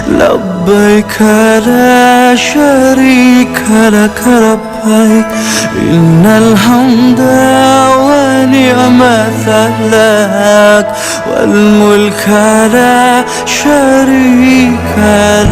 لبيك لا شريك لك لبيك إن الحمد ونعمة لك والملك لا شريك لك.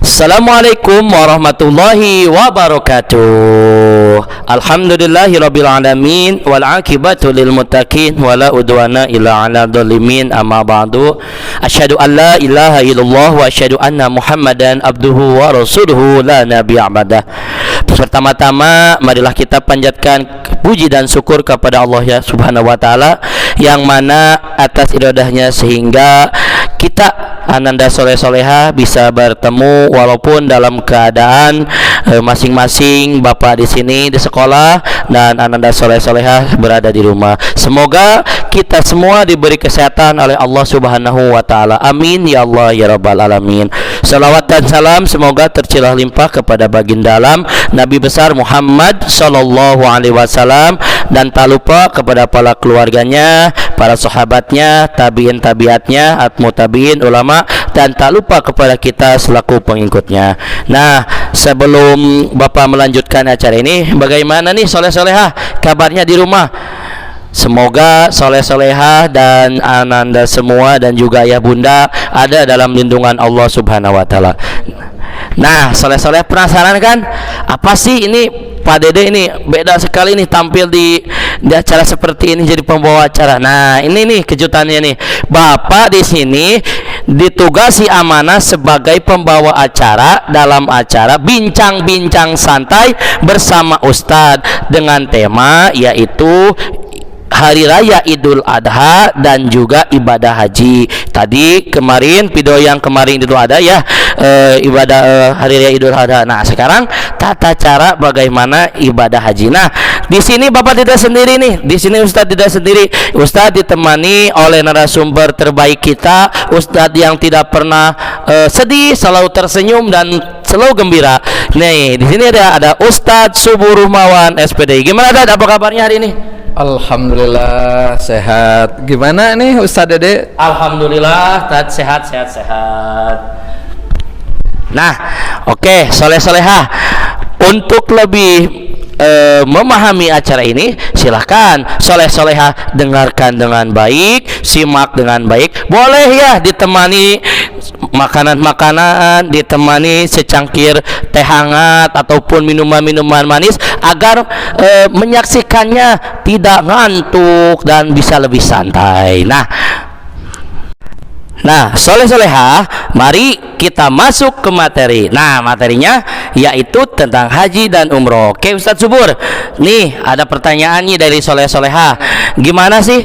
Assalamualaikum warahmatullahi wabarakatuh. Alhamdulillahirabbil alamin wal aqibatu lil muttaqin wala udwana illa 'alal zalimin. Amma ba'du. Asyhadu an la ilaha illallah wa asyhadu anna Muhammadan abduhu wa rasuluhu la nabiyya ba'dah. Pertama-tama marilah kita panjatkan puji dan syukur kepada Allah ya Subhanahu wa taala yang mana atas iradahnya sehingga kita ananda soleh-soleha bisa bertemu walaupun dalam keadaan masing-masing bapak di sini di sekolah dan ananda soleh-soleha berada di rumah. Semoga kita semua diberi kesehatan oleh Allah Subhanahu wa taala. Amin ya Allah ya rabbal alamin. Salawat dan salam semoga tercurah limpah kepada baginda alam Nabi besar Muhammad sallallahu alaihi wasallam dan tak lupa kepada para keluarganya, para sahabatnya, tabiin tabiatnya, atmu tabiin ulama, dan tak lupa kepada kita selaku pengikutnya. Nah, sebelum Bapak melanjutkan acara ini, bagaimana nih soleh-solehah kabarnya di rumah? Semoga soleh-solehah dan ananda semua dan juga ayah bunda ada dalam lindungan Allah Subhanahu wa taala. Nah, soleh-soleh penasaran kan? Apa sih ini Pak Dede ini beda sekali nih tampil di acara seperti ini jadi pembawa acara. Nah, ini nih kejutannya nih. Bapak di sini ditugasi amanah sebagai pembawa acara dalam acara bincang-bincang santai bersama Ustadz dengan tema yaitu Hari Raya Idul Adha dan juga ibadah haji. Tadi kemarin video yang kemarin Idul Adha ya, ibadah Hari Raya Idul Adha. Nah, sekarang tata cara bagaimana ibadah haji. Nah, di sini Bapak tidak sendiri nih. Di sini Ustadz tidak sendiri. Ustadz ditemani oleh narasumber terbaik kita, Ustadz yang tidak pernah sedih, selalu tersenyum dan selalu gembira. Nih, di sini ada Ustadz Subur Ruhmawan SPD. Gimana Dad? Apa kabarnya hari ini? Alhamdulillah sehat. Gimana nih Ustadz Dede? Alhamdulillah sehat. Nah, oke, soleh-solehah. Untuk lebih memahami acara ini, silahkan soleh-solehah dengarkan dengan baik, simak dengan baik. Boleh ya ditemani makanan-makanan, ditemani secangkir teh hangat ataupun minuman-minuman manis agar menyaksikannya tidak ngantuk dan bisa lebih santai. Nah, soleh-solehah, mari kita masuk ke materi. Nah, materinya yaitu tentang haji dan umroh. Oke, Ustadz Subur. Nih, ada pertanyaan nih dari soleh-solehah. Gimana sih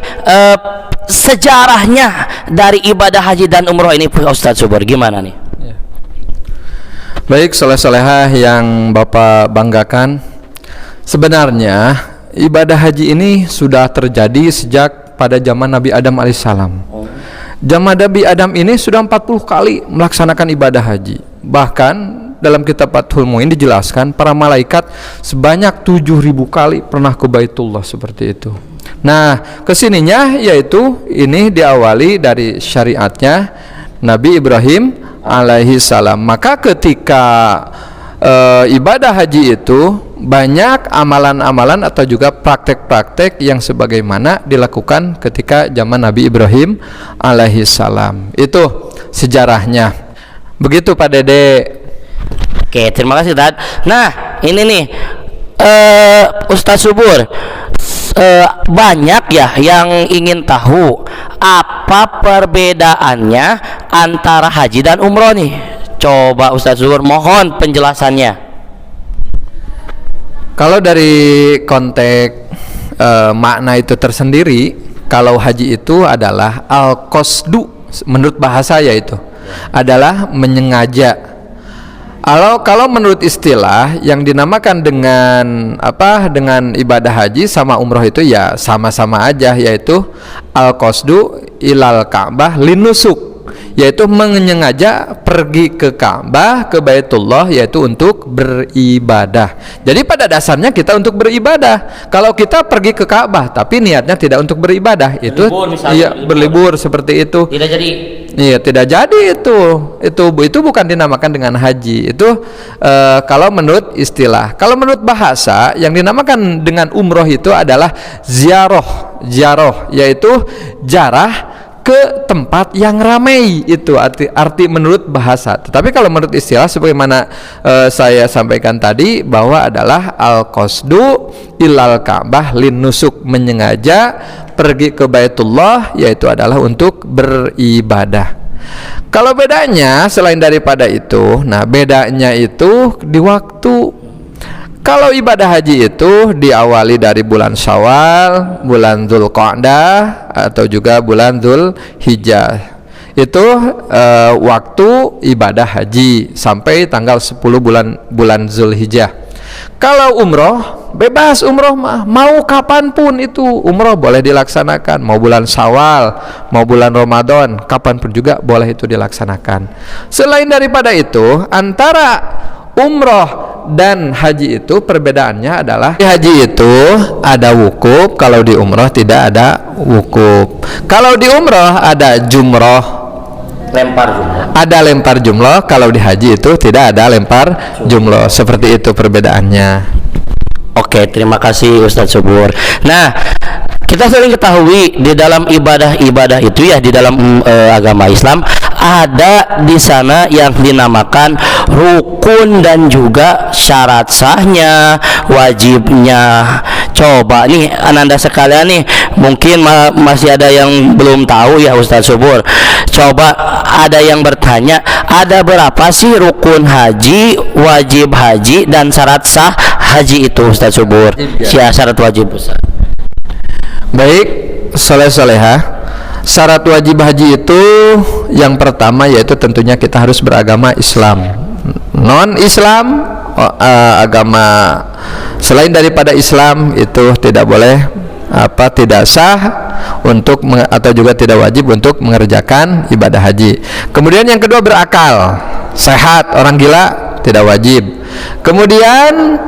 sejarahnya dari ibadah haji dan umroh ini, Ustadz Subur? Gimana nih? Baik, soleh-solehah yang Bapak banggakan. Sebenarnya ibadah haji ini sudah terjadi sejak pada zaman Nabi Adam alaihissalam. Zaman Nabi Adam ini sudah 40 kali melaksanakan ibadah haji. Bahkan dalam kitab Fathul Muin dijelaskan para malaikat sebanyak 7.000 kali pernah ke Baitullah seperti itu. Nah, kesininya yaitu ini diawali dari syariatnya Nabi Ibrahim alaihi salam. Maka ketika ibadah haji itu banyak amalan-amalan atau juga praktek-praktek yang sebagaimana dilakukan ketika zaman Nabi Ibrahim alaihi salam. Itu sejarahnya. Begitu Pak Dede. Oke, terima kasih Dad. Nah, ini nih Ustadz Subur, banyak ya yang ingin tahu apa perbedaannya antara haji dan umroh nih. Coba Ustadz Subur mohon penjelasannya. Kalau dari konteks makna itu tersendiri, kalau haji itu adalah al-qasdu menurut bahasa yaitu adalah menyengaja. Kalau menurut istilah yang dinamakan dengan dengan ibadah haji sama umroh itu ya sama-sama aja, yaitu al-qasdu ilal Ka'bah linusuk, yaitu menyengaja pergi ke Ka'bah, ke Baitullah, yaitu untuk beribadah. Jadi pada dasarnya kita untuk beribadah. Kalau kita pergi ke Ka'bah tapi niatnya tidak untuk beribadah, itu berlibur, iya berlibur seperti itu. Tidak jadi Iya, tidak jadi itu bukan dinamakan dengan haji. Itu kalau menurut istilah. Kalau menurut bahasa, yang dinamakan dengan umroh itu adalah ziarah, yaitu jarah ke tempat yang ramai. Itu arti menurut bahasa. Tetapi kalau menurut istilah, sebagaimana saya sampaikan tadi, bahwa adalah al-qasdu ilal Ka'bah lin nusuk, menyengaja pergi ke Baitullah, yaitu adalah untuk beribadah. Kalau bedanya selain daripada itu, nah bedanya itu di waktu. Kalau ibadah haji itu diawali dari bulan Syawal, bulan Dzulqa'dah, atau juga bulan Dzulhijjah. Itu waktu ibadah haji sampai tanggal 10 bulan Dzulhijjah. Kalau umroh, bebas umroh mah, mau kapanpun itu umroh boleh dilaksanakan, mau bulan Syawal, mau bulan Ramadan, kapanpun juga boleh itu dilaksanakan. Selain daripada itu, antara umroh dan haji itu perbedaannya adalah di haji itu ada wukuf, kalau di umroh tidak ada wukuf. Kalau di umroh ada jumroh, lempar jumlah. ada lempar jumlah. Kalau di haji itu tidak ada lempar jumlah. Seperti itu perbedaannya. Oke, terima kasih Ustadz Subur. Nah, kita sering ketahui di dalam ibadah-ibadah itu ya, di dalam agama Islam ada di sana yang dinamakan rukun dan juga syarat sahnya, wajibnya. Coba nih ananda sekalian nih, mungkin masih ada yang belum tahu ya Ustadz Subur. Coba ada yang bertanya, ada berapa sih rukun haji, wajib haji, dan syarat sah haji itu Ustadz Subur? Syarat wajib Ustadz. Baik, soleh-soleha. Syarat wajib haji itu yang pertama yaitu tentunya kita harus beragama Islam. Non-Islam, agama selain daripada Islam itu tidak boleh, tidak sah untuk atau juga tidak wajib untuk mengerjakan ibadah haji. Kemudian yang kedua berakal, sehat, orang gila tidak wajib. Kemudian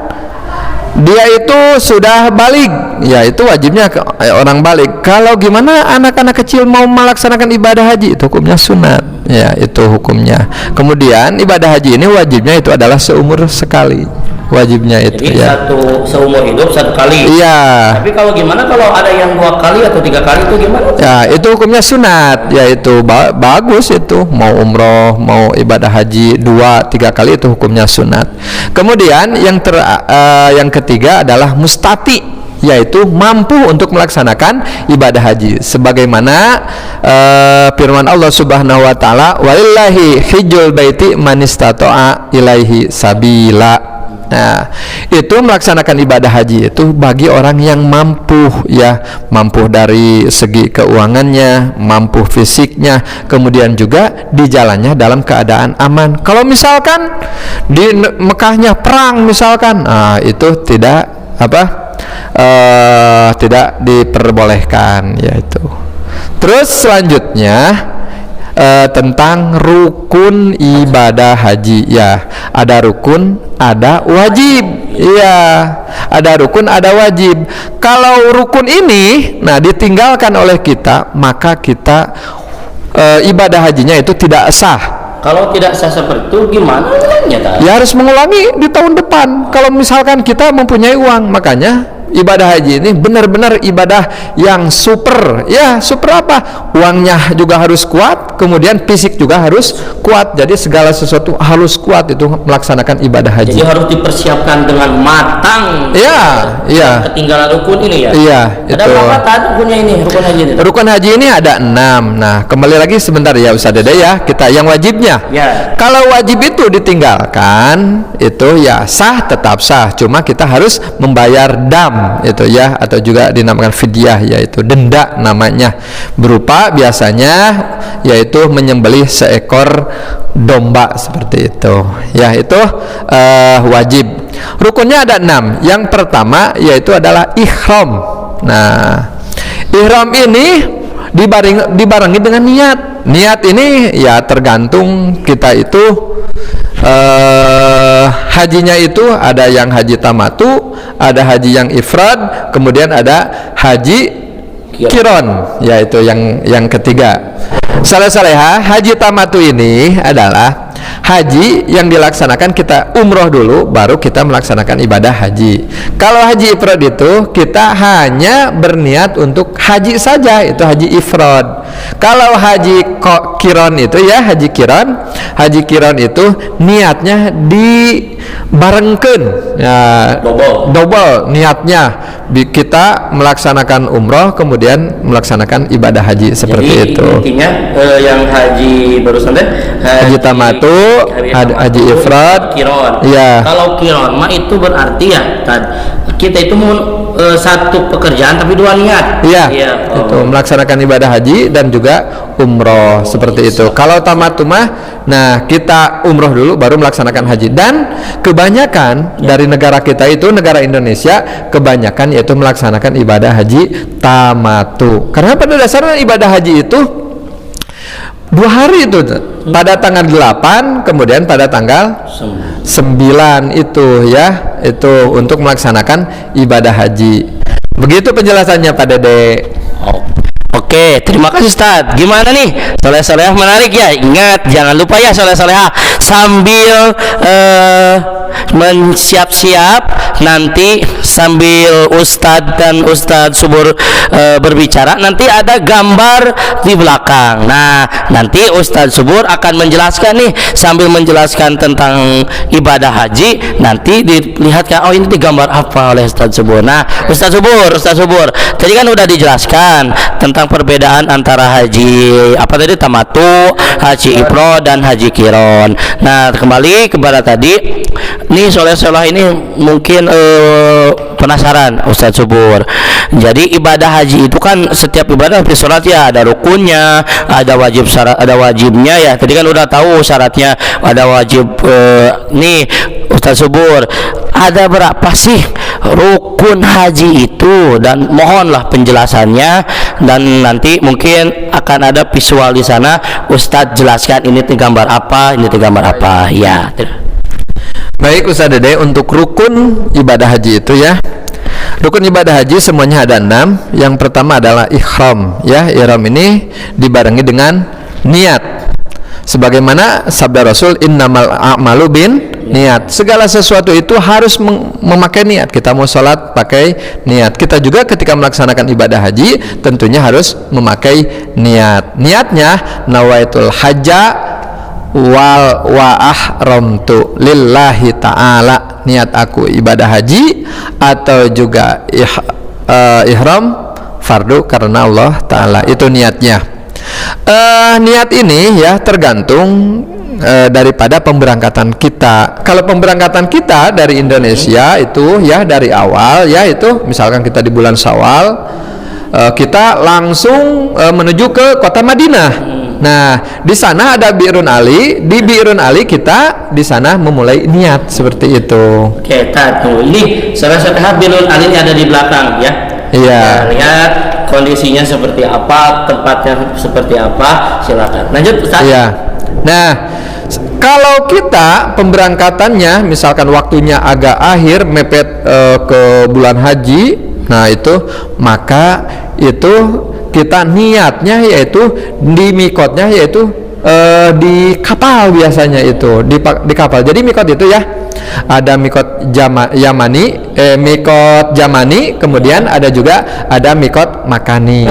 dia itu sudah balik, ya itu wajibnya orang balik. Kalau gimana anak-anak kecil mau melaksanakan ibadah haji, itu hukumnya sunat, ya itu hukumnya. Kemudian ibadah haji ini wajibnya itu adalah seumur sekali, wajibnya itu. Jadi ya seumur hidup satu kali. Iya. Tapi kalau gimana kalau ada yang 2 kali atau 3 kali itu gimana? Ya itu hukumnya sunat, yaitu bagus itu, mau umroh mau ibadah haji 2-3 kali itu hukumnya sunat. Kemudian yang ketiga adalah mustati, yaitu mampu untuk melaksanakan ibadah haji, sebagaimana firman Allah Subhanahu wa taala, walillahi hijjul baiti man istata'a ilaihi sabila. Nah, itu melaksanakan ibadah haji itu bagi orang yang mampu, ya, mampu dari segi keuangannya, mampu fisiknya, kemudian juga di jalannya dalam keadaan aman. Kalau misalkan di Mekahnya perang misalkan, itu tidak tidak diperbolehkan, yaitu. Terus selanjutnya tentang rukun ibadah haji, ya ada rukun ada wajib, ya ada rukun ada wajib. Kalau rukun ini ditinggalkan oleh kita, maka kita ibadah hajinya itu tidak sah. Kalau tidak sah seperti itu gimana? Ya harus mengulangi di tahun depan. Kalau misalkan kita mempunyai uang, makanya ibadah haji ini benar-benar ibadah yang super. Ya, super apa? Uangnya juga harus kuat, kemudian fisik juga harus kuat. Jadi segala sesuatu harus kuat itu melaksanakan ibadah haji. Jadi harus dipersiapkan dengan matang. Iya, iya. Ketinggalan rukun ini ya. Iya, ada itu. berapa tadi rukunnya ini? Rukun haji ini. Rukun haji ini ada 6. Nah, kembali lagi sebentar ya Ustaz Dede ya. Kita yang wajibnya. Ya. Kalau wajib itu ditinggalkan, itu ya sah, tetap sah. Cuma kita harus membayar dam itu ya, atau juga dinamakan fidyah, yaitu denda namanya, berupa biasanya yaitu menyembelih seekor domba seperti itu ya. Itu wajib. Rukunnya ada 6. Yang pertama yaitu adalah ihram. Nah, ihram ini dibarengi dengan niat. Niat ini ya tergantung kita itu hajinya itu ada yang haji tamatu, ada haji yang ifrad, kemudian ada haji kiron, yaitu yang ketiga. Saleh-saleha, haji tamatu ini adalah haji yang dilaksanakan kita umroh dulu baru kita melaksanakan ibadah haji. Kalau haji ifrad itu kita hanya berniat untuk haji saja, itu haji ifrad. Kalau haji kiron itu ya haji kiron itu niatnya dibarengkeun ya, double niatnya kita melaksanakan umroh kemudian melaksanakan ibadah haji seperti. Jadi, itu intinya yang haji barusan teh haji tamatu, haji ifrad, kiron. Ya. Kalau kiron mah itu berarti ya kita itu satu pekerjaan tapi dua niat. Iya. Itu melaksanakan ibadah haji dan juga umroh seperti itu. Kalau tamatu mah, nah kita umroh dulu baru melaksanakan haji. Dan kebanyakan dari negara kita itu negara Indonesia kebanyakan yaitu melaksanakan ibadah haji tamatu. Karena pada dasarnya ibadah haji itu 2 hari itu pada tanggal 8 kemudian pada tanggal 9 itu ya, itu untuk melaksanakan ibadah haji. Begitu penjelasannya Pak Dede. Oke, terima kasih Ustaz. Gimana nih? Soleh-solehah menarik ya. Ingat, jangan lupa ya soleh-solehah sambil mensiap-siap nanti sambil Ustadz dan Ustadz Subur berbicara, nanti ada gambar di belakang. Nah, nanti Ustadz Subur akan menjelaskan nih, sambil menjelaskan tentang ibadah haji, nanti dilihatkan, oh ini gambar apa oleh Ustadz Subur. Nah, Ustadz Subur, tadi kan udah dijelaskan tentang perbedaan antara haji apa tadi tamatu, haji ifrad dan haji kiron. Nah, kembali kepada tadi nih, soleh-soleh ini mungkin penasaran Ustadz Subur. Jadi ibadah haji itu kan setiap ibadah seperti sholat ya ada rukunnya, ada wajib syarat, ada wajibnya ya. Tadi kan udah tahu syaratnya, ada wajib. Nih Ustadz Subur, ada berapa sih rukun haji itu, dan mohonlah penjelasannya, dan nanti mungkin akan ada visual di sana. Ustadz jelaskan ini gambar apa, ini gambar apa ya. Baik Ustaz Dede, untuk rukun ibadah haji itu ya, rukun ibadah haji semuanya ada 6. Yang pertama adalah ihram ya. Ihram ini dibarengi dengan niat, sebagaimana sabda Rasul, innamal a'malu bin niat. Segala sesuatu itu harus memakai niat. Kita mau sholat pakai niat. Kita juga ketika melaksanakan ibadah haji tentunya harus memakai niat. Niatnya nawaitul hajja wal ahramtu lillahi ta'ala, niat aku ibadah haji atau juga ihram fardu karena Allah Ta'ala, itu niatnya. Niat ini ya tergantung daripada pemberangkatan kita. Kalau pemberangkatan kita dari Indonesia itu ya dari awal ya, itu misalkan kita di bulan Syawal, kita langsung menuju ke kota Madinah. Nah, di sana ada Bi'run Ali. Di Bi'run Ali kita di sana memulai niat seperti itu. Oke, tunggu. Ini saudara-saudara, Bi'run Ali ini ada di belakang ya. Iya. Nah, lihat kondisinya seperti apa, tempatnya seperti apa. Silakan. Lanjut Ustaz. Iya. Nah, kalau kita pemberangkatannya misalkan waktunya agak akhir mepet ke bulan haji, nah itu maka itu kita niatnya yaitu di mikotnya yaitu di kapal, biasanya itu di kapal. Jadi mikot itu ya ada mikot Yamani, mikot Jamani, kemudian ada juga ada mikot Makani.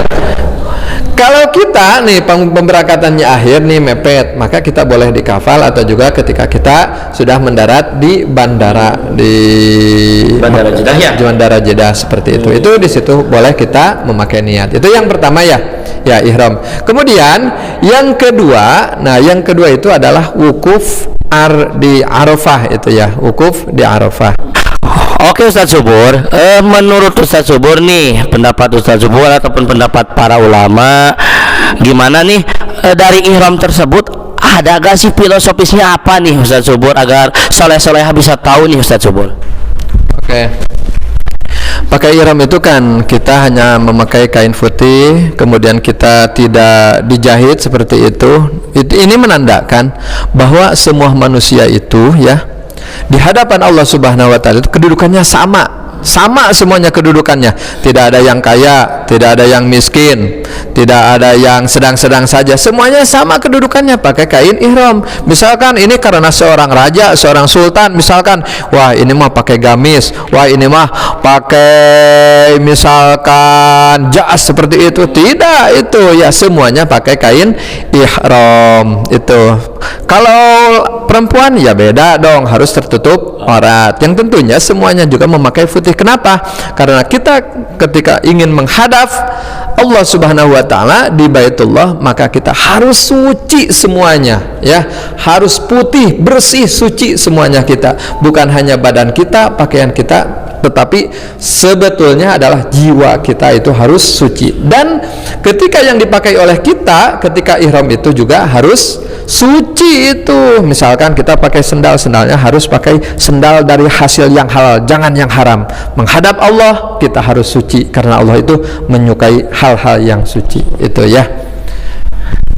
Kalau kita nih pemberangkatannya akhir nih mepet, maka kita boleh di kapal atau juga ketika kita sudah mendarat di bandara Jeddah ya. Di bandara Jeddah seperti itu. Itu di situ boleh kita memakai niat. Itu yang pertama ya ihram. Kemudian yang kedua, yang kedua itu adalah wukuf di Arafah itu ya, wukuf di Arafah. Oke Ustadz Subur, menurut Ustadz Subur nih, pendapat Ustadz Subur ataupun pendapat para ulama, gimana nih dari ihram tersebut, ada gak sih filosofisnya apa nih Ustadz Subur, agar soleh-solehah bisa tahu nih Ustadz Subur? Oke. Pakai ihram itu kan kita hanya memakai kain putih, kemudian kita tidak dijahit seperti itu. Ini menandakan bahwa semua manusia itu ya di hadapan Allah Subhanahu wa taala itu kedudukannya sama. sama semuanya kedudukannya. Tidak ada yang kaya, tidak ada yang miskin, tidak ada yang sedang-sedang saja. Semuanya sama kedudukannya, pakai kain ihram. Misalkan ini karena seorang raja, seorang sultan, misalkan, wah ini mah pakai gamis, wah ini mah pakai misalkan jas seperti itu. Tidak, itu ya semuanya pakai kain ihram itu. Kalau perempuan ya beda dong, harus tertutup aurat. Yang tentunya semuanya juga memakai putih. Kenapa? Karena kita ketika ingin menghadap Allah Subhanahu wa taala di Baitullah, maka kita harus suci semuanya, ya. Harus putih, bersih, suci semuanya kita. Bukan hanya badan kita, pakaian kita, tetapi sebetulnya adalah jiwa kita itu harus suci. Dan ketika yang dipakai oleh kita ketika ihram itu juga harus suci itu. Misalkan kita pakai sendal, sendalnya harus pakai sendal dari hasil yang halal, jangan yang haram. Menghadap Allah kita harus suci, karena Allah itu menyukai hal-hal yang suci itu, ya.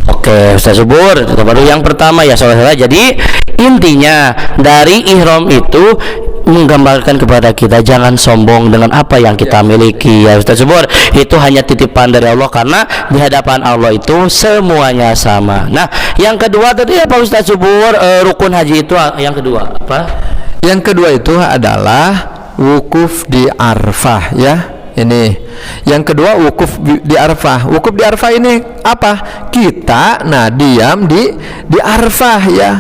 Oke, Ustaz Subur, itu baru yang pertama ya saudara. Jadi intinya dari ihram itu menggambarkan kepada kita jangan sombong dengan apa yang kita miliki, ya Ustaz Subur. Itu hanya titipan dari Allah, karena di hadapan Allah itu semuanya sama. Nah, yang kedua tadi apa Ustaz Subur? Rukun haji itu yang kedua apa? Yang kedua itu adalah wukuf di Arafah, ya. Ini yang kedua, wukuf di Arafah. Wukuf di Arafah ini apa? Kita diam di Arafah, ya.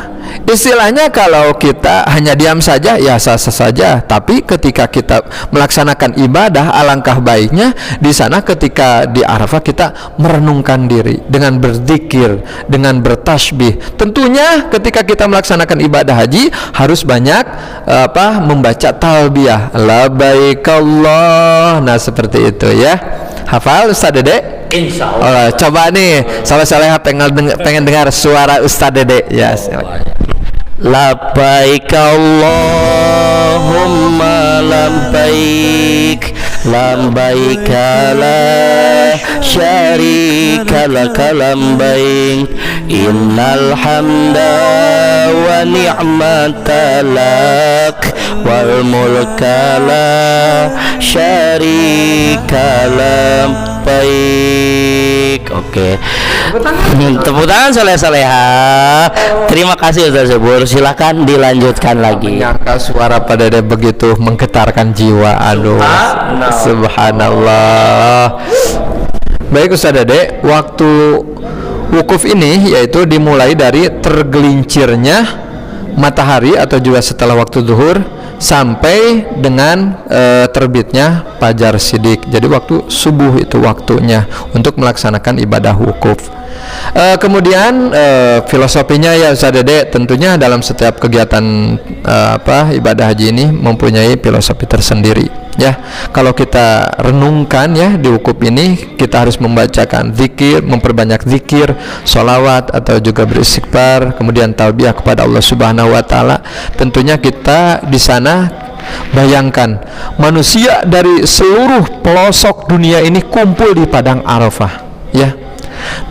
Istilahnya kalau kita hanya diam saja ya sah-sah saja, tapi ketika kita melaksanakan ibadah, alangkah baiknya di sana ketika di Arafah kita merenungkan diri dengan berzikir, dengan bertasbih. Tentunya ketika kita melaksanakan ibadah haji harus banyak membaca talbiyah, labbaik Allah. Nah, seperti itu, ya. Hafal Ustaz Dede? Insyaallah. Coba nih, saleh-saleh pengen dengar suara Ustaz Dede, ya. Labbaik Allahumma labbaik, labbaik la syarika laka labbaik, innal hamda wa ni'mata lak wal mulka la syarika labbaik. Oke. Tepuk tangan soleh-soleha. Terima kasih Ustaz Subur. Silakan dilanjutkan lagi. Menyangka suara Pak Dede begitu menggetarkan jiwa. Aduh, subhanallah. Baik Ustaz Dede, waktu wukuf ini yaitu dimulai dari tergelincirnya matahari atau juga setelah waktu zuhur sampai dengan terbitnya fajar sidik. Jadi waktu subuh itu waktunya untuk melaksanakan ibadah wukuf. Kemudian filosofinya ya Ustaz Dede, tentunya dalam setiap kegiatan ibadah haji ini mempunyai filosofi tersendiri, ya. Kalau kita renungkan ya di wukuf ini, kita harus membacakan zikir, memperbanyak zikir, sholawat atau juga beristighfar, kemudian talbiyah kepada Allah Subhanahu wa taala. Tentunya kita di sana bayangkan manusia dari seluruh pelosok dunia ini kumpul di padang Arafah, ya.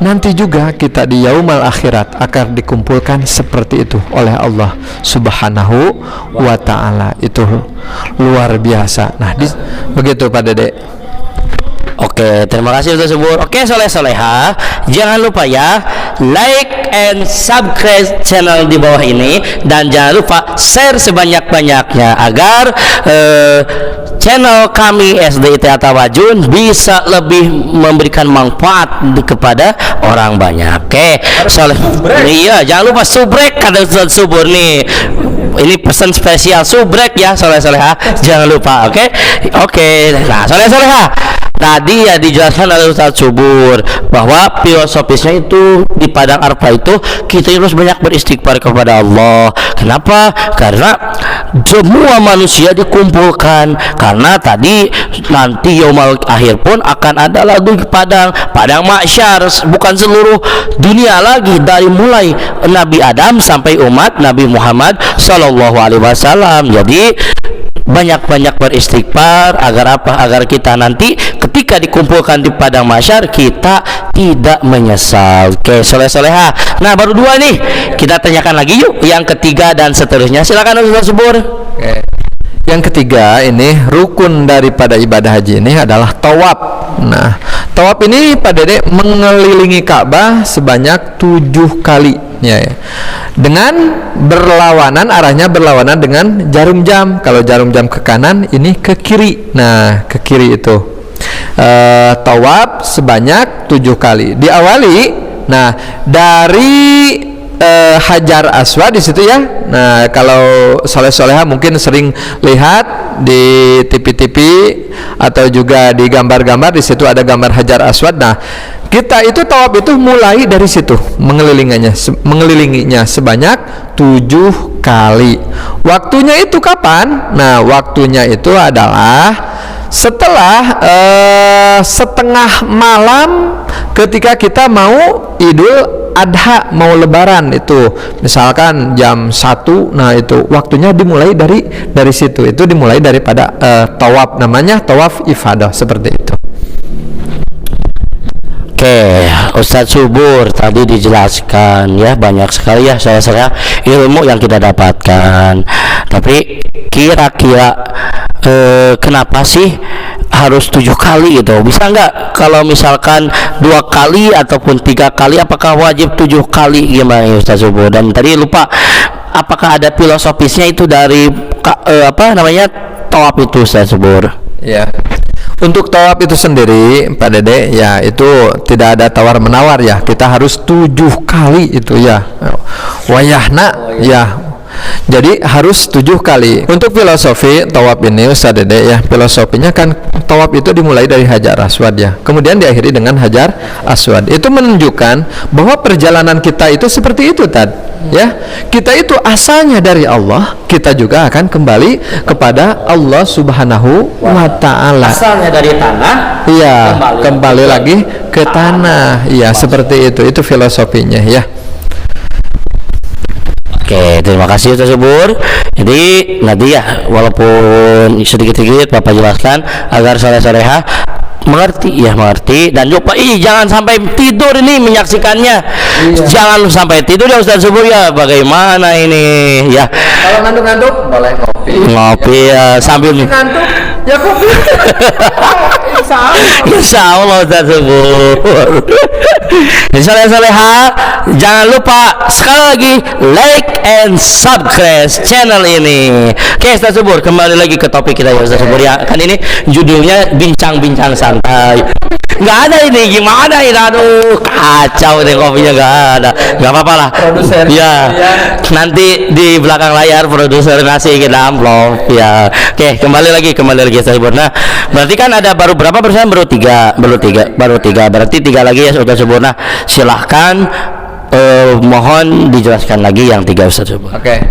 Nanti juga kita di yaumal akhirat akan dikumpulkan seperti itu oleh Allah Subhanahu wa ta'ala. Itu luar biasa. Nah, begitu Pak Dede. Oke, terima kasih Ustaz Subur. Oke, soleh-soleha, jangan lupa ya like and subscribe channel di bawah ini, dan jangan lupa share sebanyak-banyaknya agar channel kami SDIT Atawajun bisa lebih memberikan manfaat kepada orang banyak. Oke, iya, jangan lupa subrek kata Ustaz Subur nih. Ini pesan spesial subrek ya soleh-soleha, jangan lupa. Oke. Nah, soleh-soleha, tadi ya dijelaskan oleh Ustaz Subur bahwa filosofisnya itu di padang Arafah itu kita harus banyak beristighfar kepada Allah. Kenapa? Karena semua manusia dikumpulkan, karena tadi nanti yaumul akhir pun akan ada lagi padang mahsyar, bukan seluruh dunia lagi, dari mulai Nabi Adam sampai umat Nabi Muhammad Sallallahu Alaihi Wasallam. Jadi banyak-banyak beristighfar agar apa? Agar kita nanti ketika dikumpulkan di padang mahsyar kita tidak menyesal. Oke, soleh-soleha. Nah, baru dua nih. Kita tanyakan lagi yuk yang ketiga dan seterusnya. Silakan Ustaz Subur. Oke. Yang ketiga ini rukun daripada ibadah haji ini adalah tawaf. Nah, tawaf ini Pak Dede mengelilingi Ka'bah sebanyak 7 kali ya. Dengan berlawanan, arahnya berlawanan dengan jarum jam. Kalau jarum jam ke kanan, ini ke kiri. Nah, ke kiri itu. Tawaf sebanyak 7 kali. Diawali dari Hajar Aswad di situ ya. Nah, kalau soleh-soleha mungkin sering lihat di TV-TV atau juga di gambar-gambar, di situ ada gambar Hajar Aswad. Nah, kita itu tawaf itu mulai dari situ, mengelilinginya sebanyak 7 kali. Waktunya itu kapan? Nah, waktunya itu adalah setelah setengah malam ketika kita mau Idul Adha, mau lebaran itu misalkan jam 1. Nah, itu waktunya dimulai dari situ. Itu dimulai daripada tawaf, namanya tawaf ifadah, seperti itu. Oke, Ustadz Subur tadi dijelaskan ya, banyak sekali ya saya ilmu yang kita dapatkan. Tapi kira-kira kenapa sih harus 7 kali gitu? Bisa nggak kalau misalkan 2 kali ataupun 3 kali, apakah wajib 7 kali? Gimana ya Ustaz Subur? Dan tadi lupa, apakah ada filosofisnya itu dari tawaf itu Ustaz Subur? Ya, untuk tawaf itu sendiri Pak Dede ya, itu tidak ada tawar menawar ya, kita harus 7 kali itu ya, wayahna ya. Jadi harus 7 kali. Untuk filosofi tawaf ini Ustaz Dede ya, filosofinya kan tawaf itu dimulai dari Hajar Aswad ya, kemudian diakhiri dengan Hajar Aswad. Itu menunjukkan bahwa perjalanan kita itu seperti itu ya. Kita itu asalnya dari Allah, kita juga akan kembali kepada Allah Subhanahu wa Ta'ala. Asalnya dari tanah, iya, kembali lagi ke tanah. Iya, seperti itu. Itu filosofinya ya. Oke, terima kasih Ustaz Subur. Jadi nanti ya, walaupun sedikit-sedikit Bapak jelaskan agar soleh-soleha mengerti dan lupa, jangan sampai tidur ini menyaksikannya. Iya. Jangan sampai tidur ya Ustaz Subur ya. Bagaimana ini ya? Kalau ngantuk-ngantuk boleh ngopi ya, sambil ngantuk ya kopi. Insya Allah Ustaz Subur. Soleh-soleha, jangan lupa sekali lagi like and subscribe channel ini. Oke Ustaz Subur, kembali lagi ke topik kita ya Ustaz Subur ya. Kan ini judulnya bincang-bincang santai. Nggak ada ini, gimana ini? Aduh, kacau nih kopinya, nggak ada. Nggak apa-apa lah. Produser ya, nanti di belakang layar produser ngasih kita amplop ya. Oke, kembali lagi Ustaz Subur. Nah, berarti kan ada baru berapa persen? Baru tiga. Berarti 3 lagi ya Ustaz Subur. Nah, silahkan mohon dijelaskan lagi yang 3 Ustaz Subur. Oke.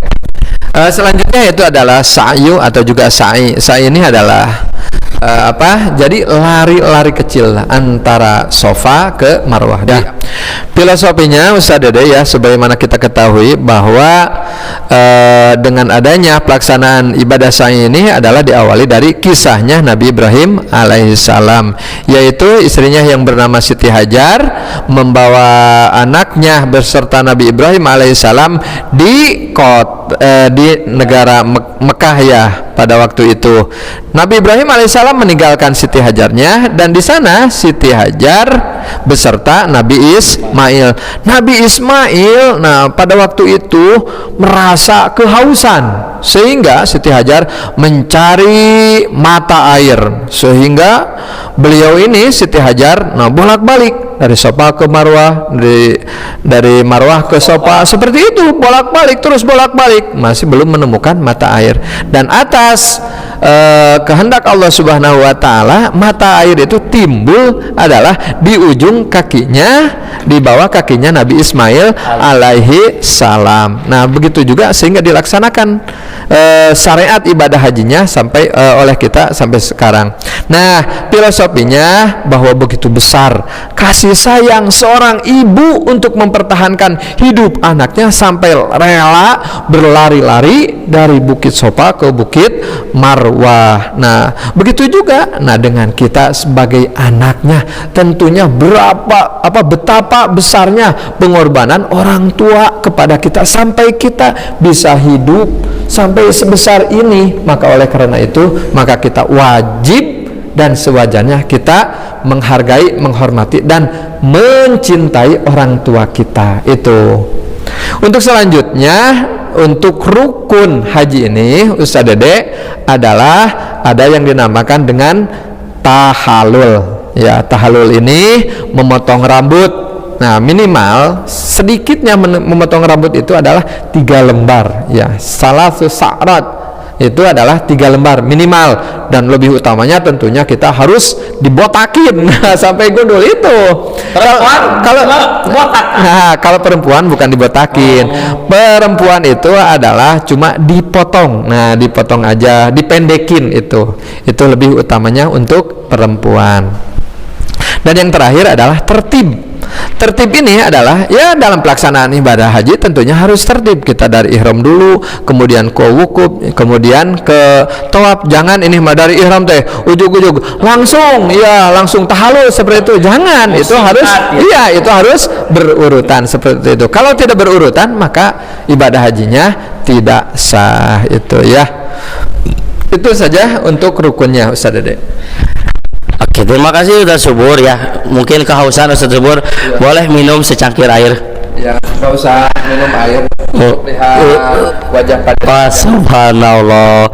Selanjutnya itu adalah sa'yu atau juga sa'i. Sa'i ini adalah jadi lari-lari kecil antara Sofa ke Marwah. Nah, filosofinya Ustaz Dede ya, sebagaimana kita ketahui bahwa dengan adanya pelaksanaan ibadah sa'i ini adalah diawali dari kisahnya Nabi Ibrahim alaihissalam, yaitu istrinya yang bernama Siti Hajar membawa anaknya beserta Nabi Ibrahim alaihissalam di negara Mekah ya. Pada waktu itu Nabi Ibrahim alaihissalam meninggalkan Siti Hajarnya, dan di sana Siti Hajar beserta Nabi Ismail. Nah, pada waktu itu merasa kehausan, sehingga Siti Hajar mencari mata air, sehingga beliau ini Siti Hajar bolak-balik dari Sofa ke Marwah, dari Marwah ke Sofa, seperti itu, terus bolak-balik, masih belum menemukan mata air. Dan atas kehendak Allah Subhanahu wa Ta'ala, mata air itu timbul adalah di ujung kakinya, di bawah kakinya Nabi Ismail alaihi salam. Nah, begitu juga sehingga dilaksanakan syariat ibadah hajinya sampai oleh kita sampai sekarang. Nah, filosofinya bahwa begitu besar kasih sayang seorang ibu untuk mempertahankan hidup anaknya sampai rela berlari-lari dari Bukit Sofa ke Bukit Marwah. Nah, begitu juga dengan kita sebagai anaknya, tentunya betapa besarnya pengorbanan orang tua kepada kita sampai kita bisa hidup, sampai mencapai sebesar ini, maka oleh karena itu maka kita wajib dan sewajarnya kita menghargai, menghormati dan mencintai orang tua kita. Itu. Untuk selanjutnya, untuk rukun haji ini Ustaz Dede adalah ada yang dinamakan dengan tahallul. Ya, tahallul ini memotong rambut. Nah, minimal sedikitnya memotong rambut itu adalah 3 lembar. Ya, salasu sa'rat itu adalah 3 lembar minimal, dan lebih utamanya tentunya kita harus dibotakin sampai gundul itu. Kalau perempuan bukan dibotakin. Perempuan itu adalah cuma dipotong. Nah, dipotong aja, dipendekin itu. Itu lebih utamanya untuk perempuan. Dan yang terakhir adalah tertib. Tertib ini adalah ya dalam pelaksanaan ibadah haji tentunya harus tertib. Kita dari ihram dulu, kemudian ke wukuf, kemudian ke tawaf. Jangan ini mah dari ihram teh ujug-ujug langsung tahallul seperti itu. Jangan, itu harus itu harus berurutan seperti itu. Kalau tidak berurutan maka ibadah hajinya tidak sah itu ya. Itu saja untuk rukunnya Ustaz Dede. Oke, terima kasih Ustaz Subur ya. Mungkin kehausan Ustaz Subur, boleh minum secangkir air. Ya, nggak usah minum air. Lihat wajah pada. Subhanallah.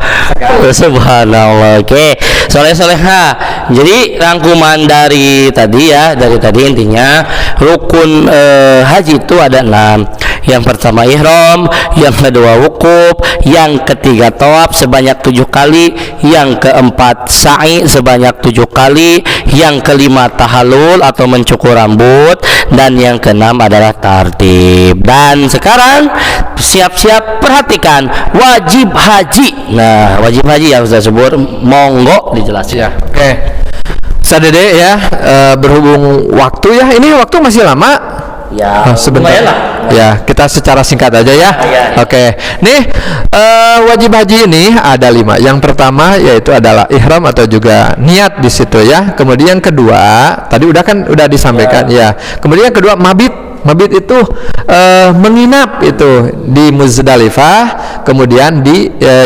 Subhanallah. Oke, soleh-soleha. Jadi rangkuman dari tadi ya, intinya rukun haji itu ada 6. Yang pertama ihram, yang kedua wukuf, yang ketiga tawaf sebanyak 7 kali, yang keempat sa'i sebanyak 7 kali, yang kelima tahallul atau mencukur rambut, dan yang keenam adalah tartib. Dan sekarang siap-siap perhatikan wajib haji. Nah, wajib haji ya Ustaz Subur, monggo dijelasin. Ya, oke. Ustaz Dede ya, berhubung waktu ya, ini waktu masih lama. Ya, sebentar lah. Ya, kita secara singkat aja ya. Oke. Nih, wajib haji ini ada 5. Yang pertama yaitu adalah ihram atau juga niat di situ ya. Kemudian kedua, tadi udah disampaikan ya. Kemudian kedua mabit. Mabit itu menginap itu di Muzdalifah. Kemudian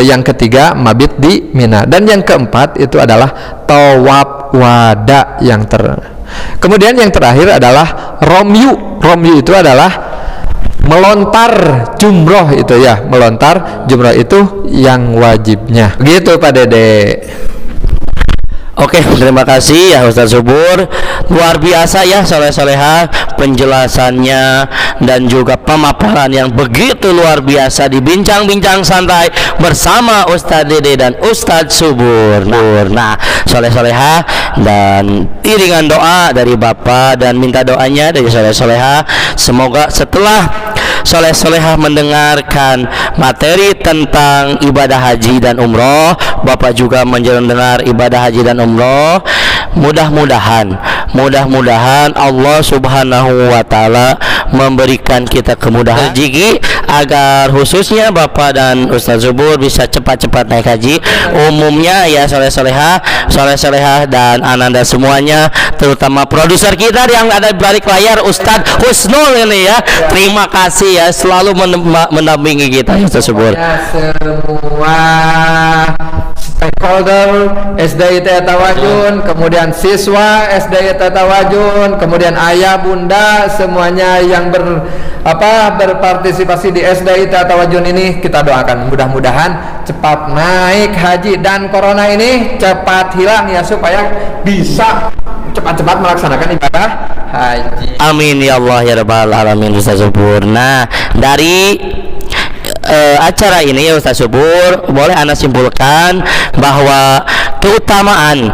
yang ketiga mabit di Mina. Dan yang keempat itu adalah tawaf wada yang Kemudian yang terakhir adalah romyu. Romyu itu adalah melontar jumroh itu ya. Melontar jumroh itu yang wajibnya. Gitu Pak Dede. Oke, terima kasih ya Ustaz Subur. Luar biasa ya soleh-soleha penjelasannya dan juga pemaparan yang begitu luar biasa di bincang-bincang santai bersama Ustaz Dede dan Ustaz Subur. Nah, soleh-soleha dan iringan doa dari Bapak dan minta doanya dari soleh-soleha, semoga setelah soleh-soleha mendengarkan materi tentang ibadah haji dan umroh, Bapak juga mendengar ibadah haji dan umroh. Mudah-mudahan Allah Subhanahu wa taala memberikan kita kemudahan rezeki agar khususnya Bapak dan Ustaz Subur bisa cepat-cepat naik haji. Umumnya ya soleh-soleha dan ananda semuanya, terutama produser kita yang ada di balik layar Ustaz Husnul ini ya. Terima kasih ya selalu mendampingi kita Ustaz Subur. Semua stakeholder SDIT Tawajun, kemudian siswa SDIT Tawajun, kemudian ayah bunda semuanya yang berpartisipasi di SDIT Tawajun ini, kita doakan mudah-mudahan cepat naik haji dan corona ini cepat hilang ya, supaya bisa cepat-cepat melaksanakan ibadah haji. Amin ya Allah ya rabbal alamin Ustaz Subur. Nah, dari acara ini ya Ustaz Subur, boleh Anda simpulkan bahwa keutamaan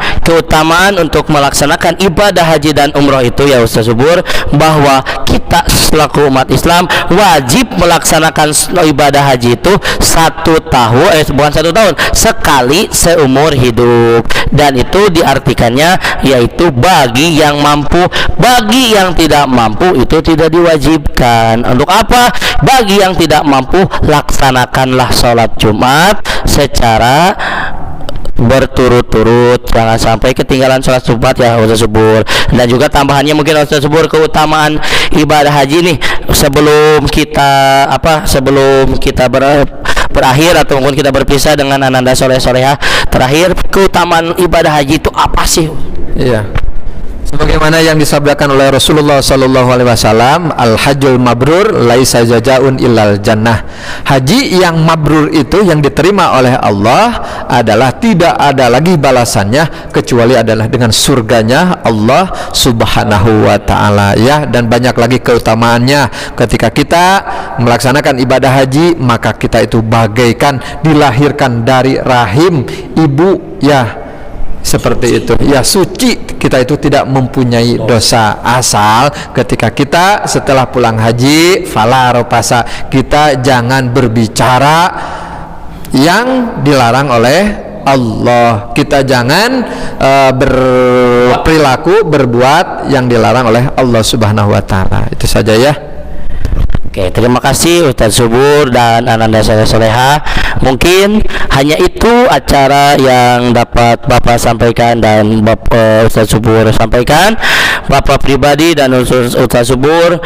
untuk melaksanakan ibadah haji dan umroh itu ya Ustaz Subur, bahwa kita selaku umat Islam wajib melaksanakan ibadah haji itu 1 tahun bukan 1 tahun, sekali seumur hidup. Dan itu diartikannya yaitu bagi yang mampu, bagi yang tidak mampu itu tidak diwajibkan. Untuk apa? Bagi yang tidak mampu, laksanakanlah sholat Jumat secara berturut-turut, jangan sampai ketinggalan sholat Jumat ya Ustaz Subur. Dan juga tambahannya mungkin Ustaz Subur, keutamaan ibadah haji nih sebelum kita berakhir atau mungkin kita berpisah dengan Ananda Soleh Soleha. Terakhir, keutamaan ibadah haji itu apa sih? Iya. Sebagaimana yang disabdakan oleh Rasulullah sallallahu alaihi wasallam, al-hajjul mabrur laisa jazaa'un illal jannah. Haji yang mabrur itu yang diterima oleh Allah adalah tidak ada lagi balasannya kecuali adalah dengan surganya Allah Subhanahu wa taala, ya. Dan banyak lagi keutamaannya. Ketika kita melaksanakan ibadah haji, maka kita itu bagaikan dilahirkan dari rahim ibu, ya. Seperti itu, ya, suci. Kita itu tidak mempunyai dosa. Asal ketika kita setelah pulang haji, fala rafasa, kita jangan berbicara yang dilarang oleh Allah. Kita jangan berperilaku, berbuat yang dilarang oleh Allah Subhanahu wa taala. Itu saja, ya. Oke, terima kasih Ustaz Subur dan Ananda Soleh Soleha. Mungkin hanya itu acara yang dapat Bapak sampaikan dan Ustaz Subur sampaikan. Bapak pribadi dan Ustaz Subur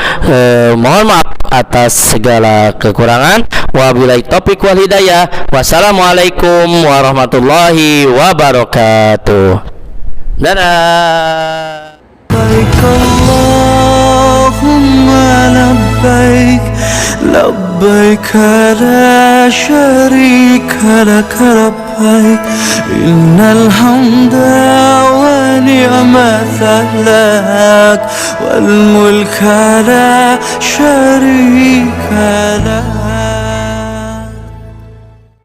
mohon maaf atas segala kekurangan. Wabillahi taufiq wal hidayah. Wassalamualaikum warahmatullahi wabarakatuh. Dadah. اللهم لبيك لبيك لا شريك لك لبيك إن الحمد ونعمة لك والملك لا شريك لك.